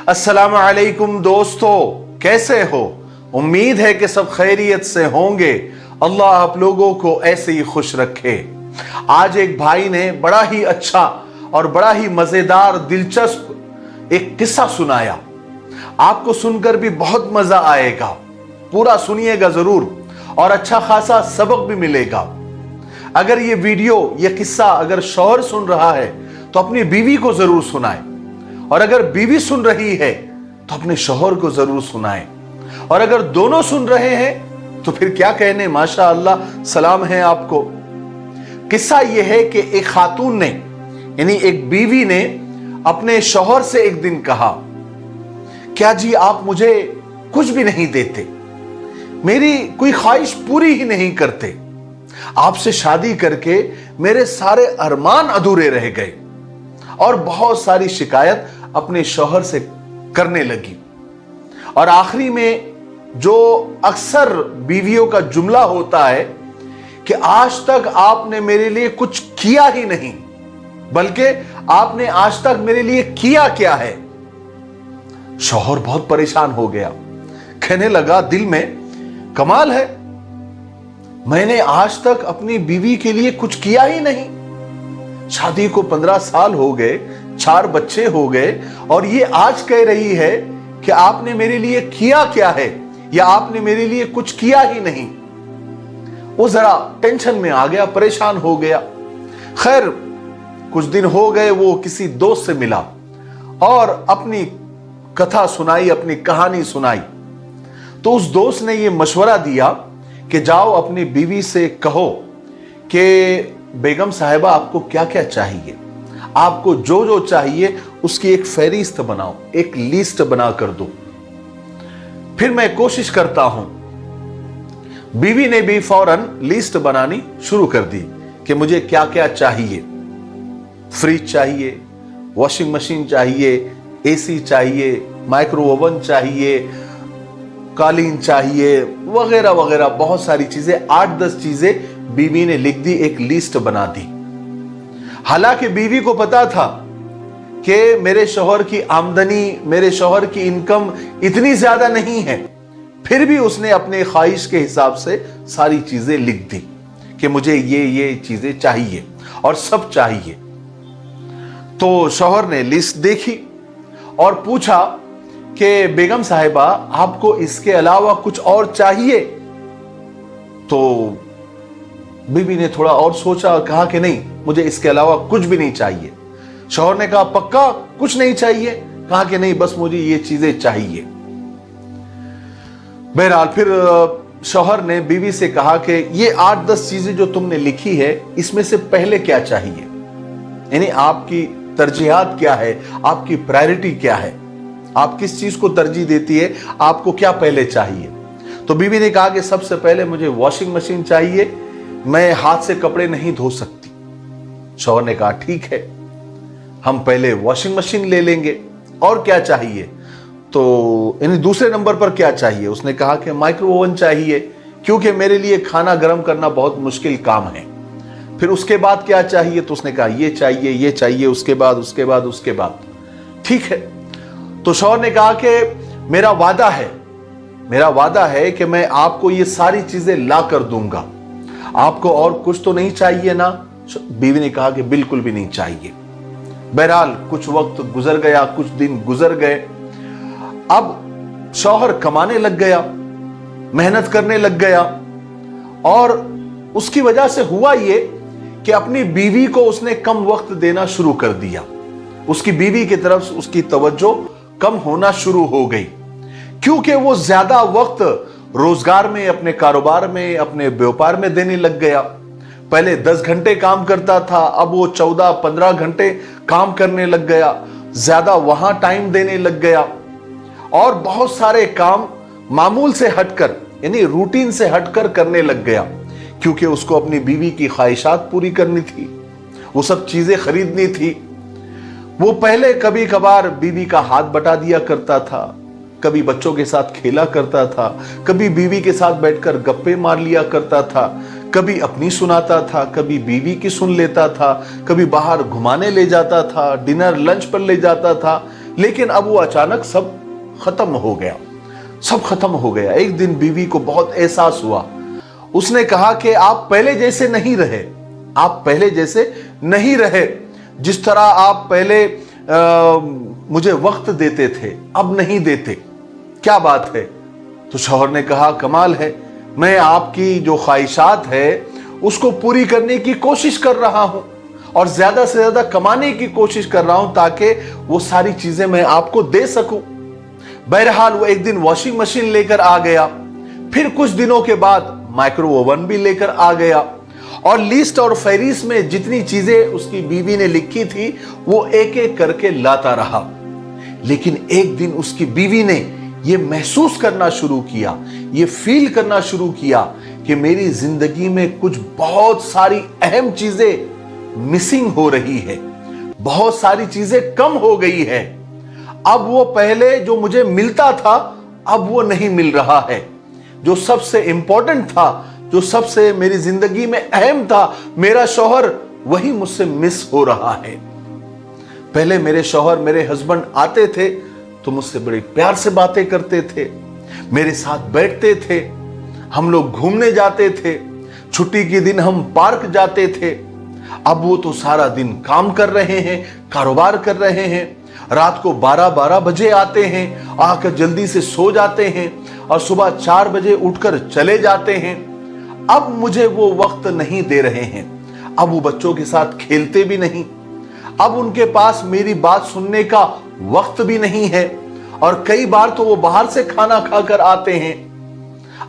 अस्सलाम वालेकुम दोस्तों, कैसे हो? उम्मीद है कि सब खैरियत से होंगे। अल्लाह आप लोगों को ऐसे ही खुश रखे। आज एक भाई ने बड़ा ही अच्छा और बड़ा ही मजेदार दिलचस्प एक किस्सा सुनाया। आपको सुनकर भी बहुत मजा आएगा, पूरा सुनिएगा जरूर और अच्छा खासा सबक भी मिलेगा। अगर ये वीडियो, ये किस्सा अगर शौहर सुन रहा है तो अपनी बीवी को जरूर सुनाए, और अगर बीवी सुन रही है तो अपने शौहर को जरूर सुनाए, और अगर दोनों सुन रहे हैं तो फिर क्या कहने, माशा अल्लाह, सलाम है आपको। किस्सा यह है कि एक खातून ने, यानी एक बीवी ने अपने शौहर से एक दिन कहा, क्या जी आप मुझे कुछ भी नहीं देते, मेरी कोई ख्वाहिश पूरी ही नहीं करते, आपसे शादी करके मेरे सारे अरमान अधूरे रह गए। और बहुत सारी शिकायत अपने शौहर से करने लगी। और आखिरी में जो अक्सर बीवियों का जुमला होता है कि आज तक आपने मेरे लिए कुछ किया ही नहीं, बल्कि आपने आज तक मेरे लिए किया क्या है। शौहर बहुत परेशान हो गया, कहने लगा दिल में, कमाल है, मैंने आज तक अपनी बीवी के लिए कुछ किया ही नहीं। शादी को 15 साल हो गए, 4 बच्चे हो गए, और ये आज कह रही है कि आपने मेरे लिए किया क्या है, या आपने मेरे लिए कुछ किया ही नहीं। वो जरा टेंशन में आ गया, परेशान हो गया। खैर कुछ दिन हो गए, वो किसी दोस्त से मिला और अपनी कथा सुनाई, अपनी कहानी सुनाई। तो उस दोस्त ने ये मशवरा दिया कि जाओ अपनी बीवी से कहो कि बेगम साहिबा आपको क्या क्या चाहिए, आपको जो जो चाहिए उसकी एक फहरिस्त बनाओ, एक लिस्ट बना कर दो, फिर मैं कोशिश करता हूं। बीवी ने भी फौरन लिस्ट बनानी शुरू कर दी कि मुझे क्या क्या चाहिए। फ्रिज चाहिए, वॉशिंग मशीन चाहिए, एसी चाहिए, माइक्रो ओवन चाहिए, कालीन चाहिए, वगैरह वगैरह बहुत सारी चीजें, 8-10 चीजें बीवी ने लिख दी, एक लिस्ट बना दी। हालांकि बीवी को पता था कि मेरे शौहर की आमदनी, मेरे शौहर की इनकम इतनी ज्यादा नहीं है, फिर भी उसने अपने ख्वाहिश के हिसाब से सारी चीजें लिख दी कि मुझे ये चीजें चाहिए और सब चाहिए। तो शौहर ने लिस्ट देखी और पूछा कि बेगम साहिबा आपको इसके अलावा कुछ और चाहिए? तो बीवी ने थोड़ा और सोचा और कहा कि नहीं, मुझे इसके अलावा कुछ भी नहीं चाहिए। शौहर ने कहा पक्का कुछ नहीं चाहिए? कहा कि नहीं, बस मुझे ये चीजें चाहिए। बहरहाल फिर शौहर ने बीवी से कहा कि ये 8-10 चीजें जो तुमने लिखी है, इसमें से पहले क्या चाहिए, यानी आपकी तरजीहात क्या है, आपकी प्रायोरिटी क्या है, आप किस चीज को तरजीह देती है, आपको क्या पहले चाहिए। तो बीवी ने कहा कि सबसे पहले मुझे वॉशिंग मशीन चाहिए, मैं हाथ से कपड़े नहीं धो सकती। शौहर ने कहा ठीक है, हम पहले वॉशिंग मशीन ले लेंगे, और क्या चाहिए? तो यानी दूसरे नंबर पर क्या चाहिए? उसने कहा कि माइक्रो ओवन चाहिए, क्योंकि मेरे लिए खाना गर्म करना बहुत मुश्किल काम है। फिर उसके बाद क्या चाहिए? तो उसने कहा ये चाहिए, ये चाहिए, उसके बाद उसके बाद उसके बाद। ठीक है, तो शौहर ने कहा कि मेरा वादा है कि मैं आपको ये सारी चीजें ला कर दूंगा, आपको और कुछ तो नहीं चाहिए ना? बीवी ने कहा कि बिल्कुल भी नहीं चाहिए। बहरहाल कुछ वक्त गुजर गया, कुछ दिन गुजर गए। अब शौहर कमाने लग गया, मेहनत करने लग गया, और उसकी वजह से हुआ ये कि अपनी बीवी को उसने कम वक्त देना शुरू कर दिया। उसकी बीवी की तरफ उसकी तवज्जो कम होना शुरू हो गई, क्योंकि वो ज्यादा वक्त रोजगार में, अपने कारोबार में, अपने व्यापार में देने लग गया। पहले 10 घंटे काम करता था, अब वो 14-15 घंटे काम करने लग गया, ज्यादा वहां टाइम देने लग गया, और बहुत सारे काम मामूल से हटकर, यानी रूटीन से हटकर करने लग गया, क्योंकि उसको अपनी बीवी की ख्वाहिशात पूरी करनी थी, वो सब चीजें खरीदनी थी। वो पहले कभी कभार बीवी का हाथ बटा दिया करता था, कभी बच्चों के साथ खेला करता था, कभी बीवी के साथ बैठकर गप्पे मार लिया करता था, कभी अपनी सुनाता था, कभी बीवी की सुन लेता था, कभी बाहर घुमाने ले जाता था, डिनर लंच पर ले जाता था, लेकिन अब वो अचानक सब खत्म हो गया, सब खत्म हो गया। एक दिन बीवी को बहुत एहसास हुआ। उसने कहा कि आप पहले जैसे नहीं रहे, आप पहले जैसे नहीं रहे। जिस तरह आप पहले मुझे वक्त देते थे, अब नहीं देते, क्या बात है? तो शौहर ने कहा, कमाल है, मैं आपकी जो ख्वाहिशात है उसको पूरी करने की कोशिश कर रहा हूं और ज्यादा से ज्यादा कमाने की कोशिश कर रहा हूं ताकि वो सारी चीजें मैं आपको दे सकूं। बहरहाल वो एक दिन वॉशिंग मशीन लेकर आ गया, फिर कुछ दिनों के बाद माइक्रो ओवन भी लेकर आ गया, और लिस्ट और फहरिस्त में जितनी चीजें उसकी बीवी ने लिखी थी वो एक एक करके लाता रहा। लेकिन एक दिन उसकी बीवी ने ये महसूस करना शुरू किया, ये फील करना शुरू किया कि मेरी जिंदगी में कुछ बहुत सारी अहम चीजें मिसिंग हो रही है, बहुत सारी चीजें कम हो गई है। अब वो पहले जो मुझे मिलता था अब वो नहीं मिल रहा है। जो सबसे इंपॉर्टेंट था, जो सबसे मेरी जिंदगी में अहम था, मेरा शौहर, वही मुझसे मिस हो रहा है। पहले मेरे शौहर, मेरे हस्बैंड आते थे तो मुझसे बड़े प्यार से बातें करते थे, मेरे साथ बैठते थे, हम लोग घूमने जाते थे, छुट्टी के दिन हम पार्क जाते थे। अब वो तो सारा दिन काम कर रहे हैं, कारोबार कर रहे हैं, रात को 12-12 बजे आते हैं, आकर जल्दी से सो जाते हैं और सुबह 4 बजे उठकर चले जाते हैं। अब मुझे वो वक्त नहीं दे रहे हैं, अब वो बच्चों के साथ खेलते भी नहीं, अब उनके पास मेरी बात सुनने का वक्त भी नहीं है, और कई बार तो वो बाहर से खाना खाकर आते हैं।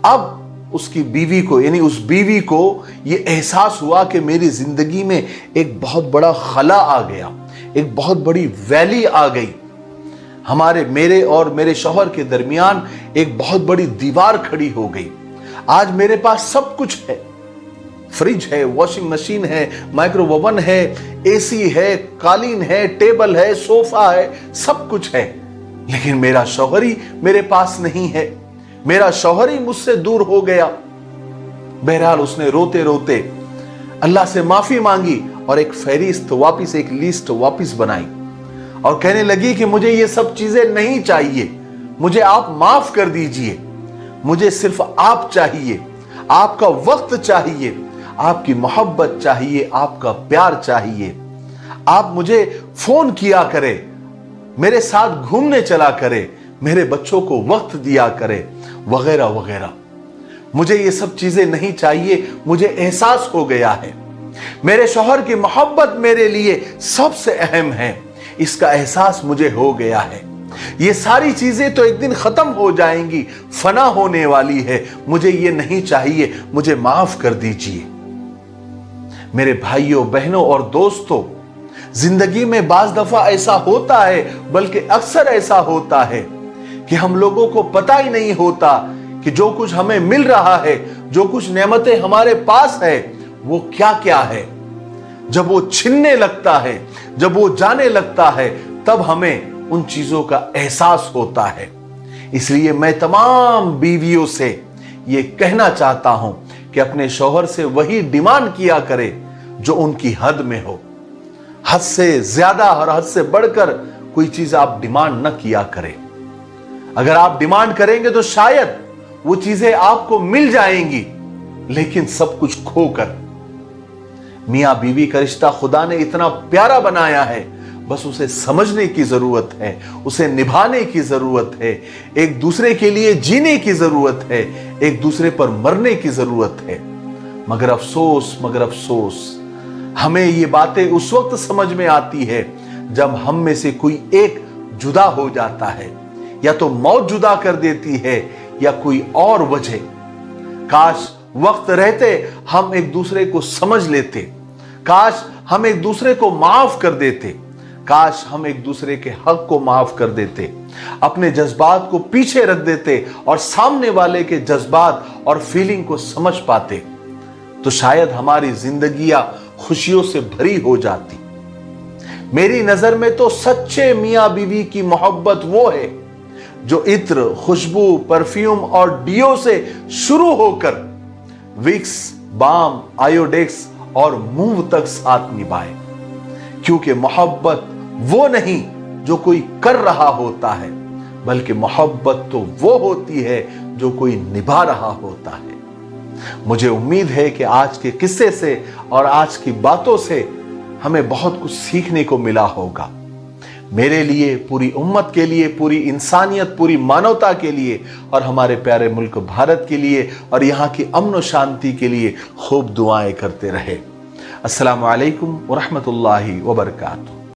अब उसकी बीवी को, यानी उस बीवी को ये एहसास हुआ कि मेरी जिंदगी में एक बहुत बड़ा खला आ गया, एक बहुत बड़ी वैली आ गई। मेरे और मेरे शौहर के दरमियान एक बहुत बड़ी दीवार खड़ी हो गई। आज मेरे पास सब कुछ है, फ्रिज है, वॉशिंग मशीन है, माइक्रो ओवन है, एसी है, कालीन है, टेबल है, सोफा है, सब कुछ है, लेकिन मेरा शौहर ही मेरे पास नहीं है, मेरा शौहर ही मुझसे दूर हो गया। बहरहाल उसने रोते रोते अल्लाह से माफी मांगी और एक फहरिस्त वापिस, एक लिस्ट वापिस बनाई और कहने लगी कि मुझे ये सब चीजें नहीं चाहिए, मुझे आप माफ कर दीजिए, मुझे सिर्फ आप चाहिए, आपका वक्त चाहिए, आपकी मोहब्बत चाहिए, आपका प्यार चाहिए। आप मुझे फोन किया करे, मेरे साथ घूमने चला करे, मेरे बच्चों को वक्त दिया करे, वगैरह वगैरह। मुझे ये सब चीजें नहीं चाहिए, मुझे एहसास हो गया है मेरे शौहर की मोहब्बत मेरे लिए सबसे अहम है, इसका एहसास मुझे हो गया है। ये सारी चीजें तो एक दिन खत्म हो जाएंगी, फना होने वाली है, मुझे ये नहीं चाहिए, मुझे माफ कर दीजिए। मेरे भाइयों, बहनों और दोस्तों, जिंदगी में बाज दफा ऐसा होता है, बल्कि अक्सर ऐसा होता है कि हम लोगों को पता ही नहीं होता कि जो कुछ हमें मिल रहा है, जो कुछ नेमतें हमारे पास है, वो क्या क्या है। जब वो छिनने लगता है, जब वो जाने लगता है, तब हमें उन चीजों का एहसास होता है। इसलिए मैं तमाम बीवियों से ये कहना चाहता हूं कि अपने शौहर से वही डिमांड किया करे जो उनकी हद में हो। हद से ज्यादा और हद से बढ़कर कोई चीज आप डिमांड न किया करें। अगर आप डिमांड करेंगे तो शायद वो चीजें आपको मिल जाएंगी, लेकिन सब कुछ खोकर। मियां बीवी का रिश्ता खुदा ने इतना प्यारा बनाया है, बस उसे समझने की जरूरत है, उसे निभाने की जरूरत है, एक दूसरे के लिए जीने की जरूरत है, एक दूसरे पर मरने की जरूरत है। मगर अफसोस हमें ये बातें उस वक्त समझ में आती है जब हम में से कोई एक जुदा हो जाता है, या तो मौत जुदा कर देती है या कोई और वजह। काश वक्त रहते हम एक दूसरे को समझ लेते, काश हम एक दूसरे को माफ कर देते, काश हम एक दूसरे के हक को माफ कर देते, अपने जज्बात को पीछे रख देते और सामने वाले के जज्बात और फीलिंग को समझ पाते, तो शायद हमारी जिंदगियां खुशियों से भरी हो जाती। मेरी नजर में तो सच्चे मियां बीवी की मोहब्बत वो है जो इत्र, खुशबू, परफ्यूम और डियो से शुरू होकर विक्स, बाम, आयोडेक्स और मूव तक साथ निभाए। क्योंकि मोहब्बत वो नहीं जो कोई कर रहा होता है, बल्कि मोहब्बत तो वो होती है जो कोई निभा रहा होता है। मुझे उम्मीद है कि आज के किस्से से और आज की बातों से हमें बहुत कुछ सीखने को मिला होगा। मेरे लिए, पूरी उम्मत के लिए, पूरी इंसानियत, पूरी मानवता के लिए और हमारे प्यारे मुल्क भारत के लिए और यहाँ की अमन और शांति के लिए खूब दुआएं करते रहे। अस्सलामु अलैकुम व रहमतुल्लाहि व बरकातुहू।